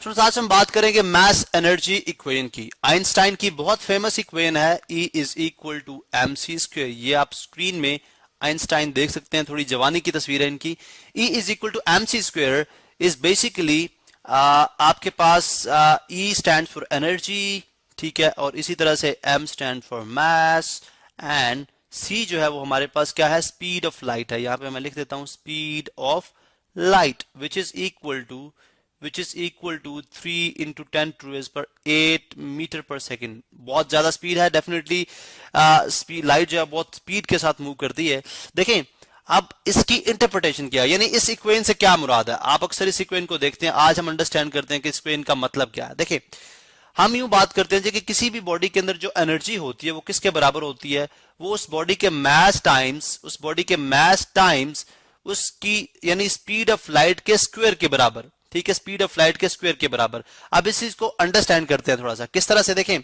तो आज हम बात करेंगे मास एनर्जी इक्वेशन की। आइंस्टाइन की बहुत फेमस इक्वेशन है E is equal to mc square. ये आप स्क्रीन में आइंस्टाइन देख सकते हैं, थोड़ी जवानी की तस्वीर है इनकी। E is equal to mc square is basically आपके पास E स्टैंड फॉर एनर्जी, ठीक है, और इसी तरह से M stand for mass and C जो है वो हमारे पास क्या है, स्पीड ऑफ लाइट है। यहाँ पे मैं लिख देता हूं speed of light which is equal to 3 into 10 to raise पर 8 मीटर पर सेकेंड। बहुत ज्यादा स्पीड है डेफिनेटली। स्पीड लाइट जो है बहुत स्पीड के साथ मूव करती है। देखें अब इसकी इंटरप्रिटेशन क्या है, यानी इस इक्वेशन से क्या मुराद है। आप अक्सर इस इक्वेशन को देखते हैं, आज हम अंडरस्टैंड करते हैं कि इस इक्वेशन का मतलब क्या है। देखिए हम यूं बात करते हैं कि किसी भी बॉडी के अंदर जो एनर्जी होती है वो किसके बराबर होती है, वो उस बॉडी के मास टाइम्स उसकी यानी स्पीड ऑफ लाइट के स्क्वायर के बराबर, ठीक है, स्पीड ऑफ लाइट के स्क्वायर के बराबर। अब इस चीज को अंडरस्टैंड करते हैं थोड़ा सा, किस तरह से। देखें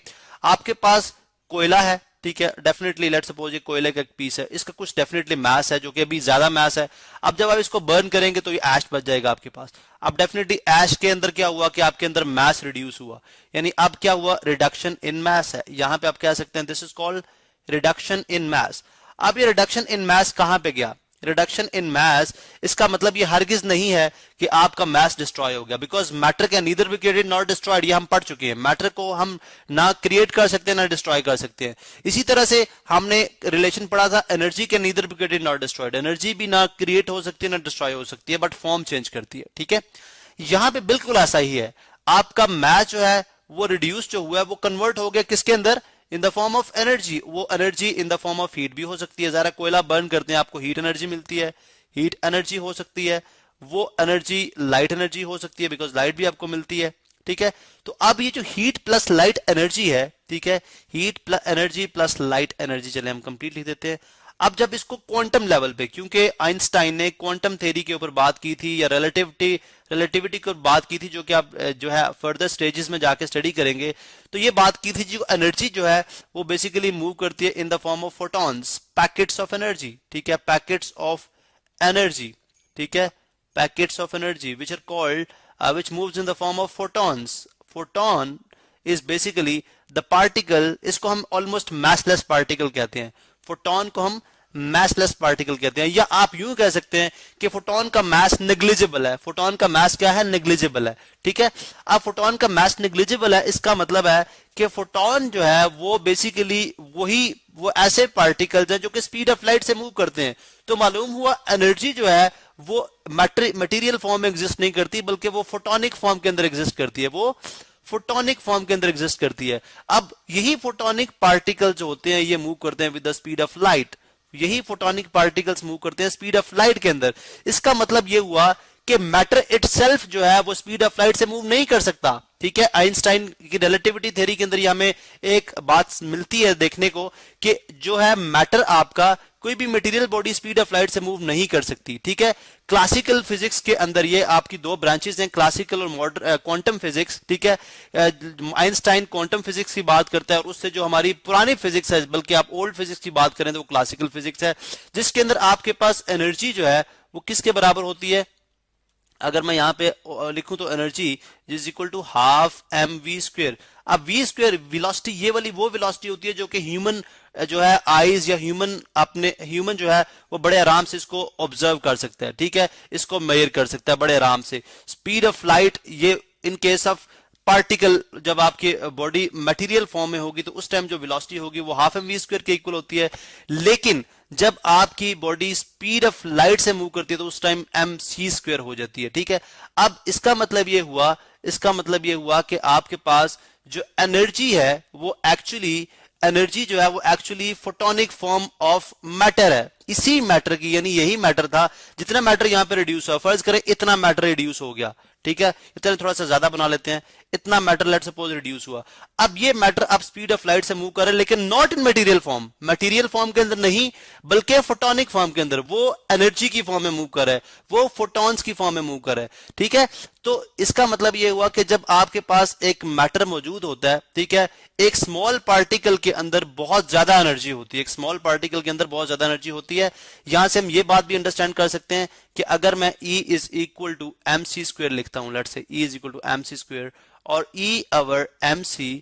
आपके पास कोयला है, ठीक है, डेफिनेटली लेट्स सपोज ये कोयले का एक पीस है, इसका कुछ डेफिनेटली मास है जो कि अभी ज्यादा मास है। अब जब आप इसको बर्न करेंगे तो ये ऐश बच जाएगा आपके पास। अब डेफिनेटली ऐश के अंदर क्या हुआ कि आपके अंदर मास रिड्यूस हुआ, यानी अब क्या हुआ, रिडक्शन इन मास है। यहां पे आप कह सकते हैं this is called reduction in mass. अब ये रिडक्शन इन मास कहां पे गया, रिडक्शन इन मास, इसका मतलब ये हरगिज नहीं है कि आपका मास डिस्ट्रॉय हो गया, because matter can neither be created not destroyed. ये हम पढ़ चुके हैं, मैटर को हम ना क्रिएट कर सकते हैं ना डिस्ट्रॉय कर सकते हैं। इसी तरह से हमने रिलेशन पढ़ा था, energy can neither be created not destroyed. Energy भी ना क्रिएट हो सकती है ना डिस्ट्रॉय हो सकती है, बट फॉर्म चेंज करती है, ठीक है। यहां पे बिल्कुल ऐसा ही है, आपका मास जो है वो रिड्यूस जो हुआ है वो कन्वर्ट हो गया किसके अंदर, in the form of energy. वो energy in the form of heat भी हो सकती है। जरा कोयला बर्न करते हैं आपको हीट एनर्जी मिलती है, हीट एनर्जी हो सकती है, वो एनर्जी लाइट एनर्जी हो सकती है, बिकॉज लाइट भी आपको मिलती है, ठीक है। तो अब ये जो हीट प्लस लाइट एनर्जी है, ठीक है, heat plus energy plus light energy, चले हम कंप्लीट लिख देते हैं। अब जब इसको क्वांटम लेवल पे, क्योंकि आइंस्टाइन ने क्वांटम थ्योरी के ऊपर बात की थी या रिलेटिविटी की बात की थी, जो कि आप जो है फर्दर स्टेजेस में जाके स्टडी करेंगे, तो ये बात की थी जो एनर्जी जो है वो बेसिकली मूव करती है in the form of photons, packets of energy, ठीक है, पैकेट्स ऑफ एनर्जी, ठीक है, packets of energy which are called which moves in the form of photons. Photon is basically the particle, इसको हम almost मैसलेस particle कहते हैं, photon को हम मैसलेस पार्टिकल कहते हैं, या आप यूं कह सकते हैं कि फोटोन का मास नेग्लिजिबल है। फोटोन का मास क्या है, नेग्लिजिबल है, ठीक है। अब फोटोन का मास नेग्लिजिबल है, इसका मतलब है कि फोटोन जो है वो बेसिकली वो ऐसे पार्टिकल्स हैं जो कि स्पीड ऑफ लाइट से मूव करते हैं। तो मालूम हुआ एनर्जी जो है वो मटेरियल फॉर्म में एग्जिस्ट नहीं करती, बल्कि वो फोटोनिक फॉर्म के अंदर एग्जिस्ट करती है, वो फोटोनिक फॉर्म के अंदर एग्जिस्ट करती है। अब यही फोटोनिक पार्टिकल जो होते हैं ये मूव करते हैं with the speed of light, यही फोटोनिक पार्टिकल्स मूव करते हैं स्पीड ऑफ लाइट के अंदर। इसका मतलब ये हुआ कि मैटर इटसेल्फ जो है वो स्पीड ऑफ लाइट से मूव नहीं कर सकता, ठीक है। आइंस्टाइन की रिलेटिविटी थ्योरी के अंदर हमें एक बात मिलती है देखने को कि जो है मैटर आपका, कोई भी material body speed of light से मूव नहीं कर सकती, ठीक है। क्लासिकल फिजिक्स के अंदर ये आपकी दो ब्रांचेस हैं, क्लासिकल और मॉडर्न क्वांटम फिजिक्स, ठीक है। आइंस्टाइन क्वांटम फिजिक्स की बात करता है, और उससे जो हमारी पुरानी फिजिक्स है, बल्कि आप ओल्ड फिजिक्स की बात करें तो वो क्लासिकल फिजिक्स है, जिसके अंदर आपके पास एनर्जी जो है वो किसके बराबर होती है। अगर मैं यहां पे लिखूं तो energy is equal to half M V square. अब वी स्क्वेयर वेलोसिटी, ये वाली वो वेलोसिटी होती है जो कि ह्यूमन जो है आईज या ह्यूमन जो है वो बड़े आराम से इसको ऑब्जर्व कर सकता है, ठीक है, इसको मेजर कर सकता है बड़े आराम से। स्पीड ऑफ लाइट, ये इन केस ऑफ पार्टिकल, जब आपकी बॉडी मटेरियल फॉर्म में होगी तो उस टाइम जो वेलोसिटी होगी वो हाफ एम वी स्क्वायर के इक्वल होती है। लेकिन जब आपकी बॉडी स्पीड ऑफ लाइट से मूव करती है तो उस टाइम एम सी स्क्वायर हो जाती है, ठीक है। अब इसका मतलब ये हुआ कि आपके पास जो एनर्जी है वो actually photonic form of matter है। इसी मैटर की, यानी यही मैटर था, जितना मैटर यहां पे रिड्यूस हुआ, फर्ज करें इतना मैटर रिड्यूस हो गया, ठीक है, इतना थोड़ा सा ज्यादा बना लेते हैं, इतना मैटर लेट सपोज रिड्यूस हुआ। अब ये मैटर अब स्पीड ऑफ लाइट से मूव कर रहा है, लेकिन नॉट इन मटेरियल फॉर्म के अंदर नहीं, बल्कि फोटोनिक फॉर्म के अंदर, वो एनर्जी की फॉर्म में मूव कर रहा है, वो फोटॉन्स की फॉर्म में मूव कर रहा है, ठीक है। तो इसका मतलब ये हुआ कि जब आपके पास एक मैटर मौजूद होता है, ठीक है, एक स्मॉल पार्टिकल के अंदर बहुत ज्यादा एनर्जी होती है, एक स्मॉल पार्टिकल के अंदर बहुत ज्यादा एनर्जी होती है, है। यहां से हम ये बात भी अंडरस्टैंड कर सकते हैं कि अगर मैं E is equal to M C square लिखता हूं, let's say E is equal to M C square और E over M C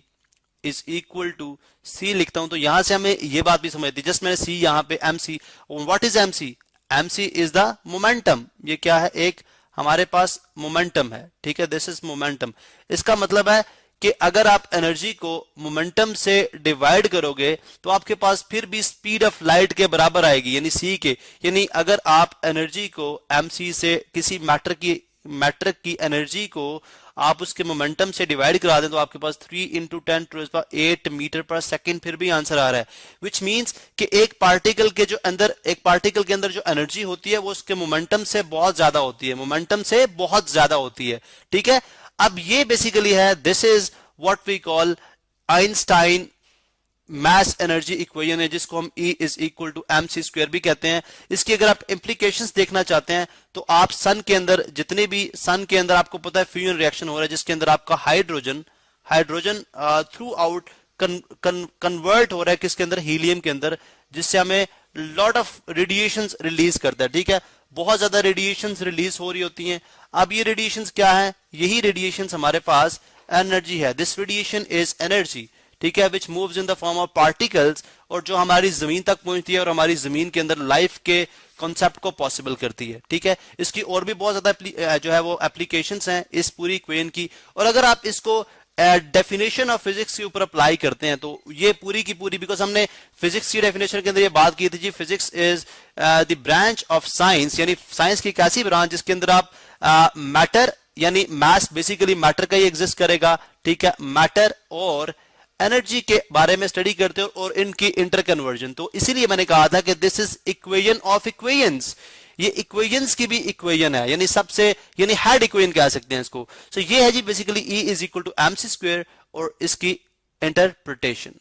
is equal to C लिखता हूं, तो यहां से हमें ये बात भी समझती है। जस्ट मैंने सी यहां पे M C, what is M C? M C is the momentum. ये क्या है? एक हमारे पास मोमेंटम है, ठीक है, दिस इज मोमेंटम। इसका मतलब है कि अगर आप एनर्जी को मोमेंटम से डिवाइड करोगे तो आपके पास फिर भी स्पीड ऑफ लाइट के बराबर आएगी, यानी सी के। यानी अगर आप एनर्जी को एम सी से किसी मैटर की एनर्जी को आप उसके मोमेंटम से डिवाइड करा दें तो आपके पास 3 इंटू 10⁸ मीटर पर सेकेंड फिर भी आंसर आ रहा है। विच मीन्स कि एक पार्टिकल के अंदर जो एनर्जी होती है वो उसके मोमेंटम से बहुत ज्यादा होती है, मोमेंटम से बहुत ज्यादा होती है, ठीक है। अब ये बेसिकली है, this is what we call Einstein mass energy equation है, जिसको हम E is equal to M C square भी कहते हैं। इसकी अगर आप इंप्लीकेशंस देखना चाहते हैं तो आप सन के अंदर जितने भी सन के अंदर आपको पता है फ्यूजन रिएक्शन हो रहा है, जिसके अंदर आपका हाइड्रोजन थ्रू आउट कन्वर्ट हो रहा है किसके अंदर? हीलियम के अंदर, जिससे हमें लॉट ऑफ रेडिएशंस रिलीज करता है, ठीक है। बहुत ज्यादा रेडिएशंस रिलीज हो रही होती हैं। अब ये रेडिएशंस क्या है? यही रेडिएशंस हमारे पास एनर्जी है। दिस रेडिएशन इज एनर्जी, ठीक है, विच moves in the form of particles, और जो हमारी जमीन तक पहुंचती है और हमारी जमीन के अंदर लाइफ के कॉन्सेप्ट को पॉसिबल करती है, ठीक है। इसकी और भी बहुत ज्यादा जो है वो एप्लीकेशंस हैं इस पूरी इक्वेशन की। और अगर आप इसको डेफिनेशन ऑफ फिजिक्स के ऊपर अप्लाई करते हैं तो ये पूरी की पूरी, बिकॉज हमने फिजिक्स की डेफिनेशन के अंदर ये बात की थी जी, physics is the branch of science, यानी साइंस की एक ऐसी ब्रांच जिसके अंदर आप मैटर यानी मैथ, बेसिकली मैटर का ही एग्जिस्ट करेगा, ठीक है, मैटर और एनर्जी के बारे में स्टडी करते हो और इनकी इंटर कन्वर्जन। तो इसीलिए मैंने कहा था कि this is equation of equations, ये इक्वेशंस की भी इक्वेशन है, यानी हेड इक्वेशन कह सकते हैं इसको। सो ये है जी basically E is equal to M C square और इसकी इंटरप्रिटेशन।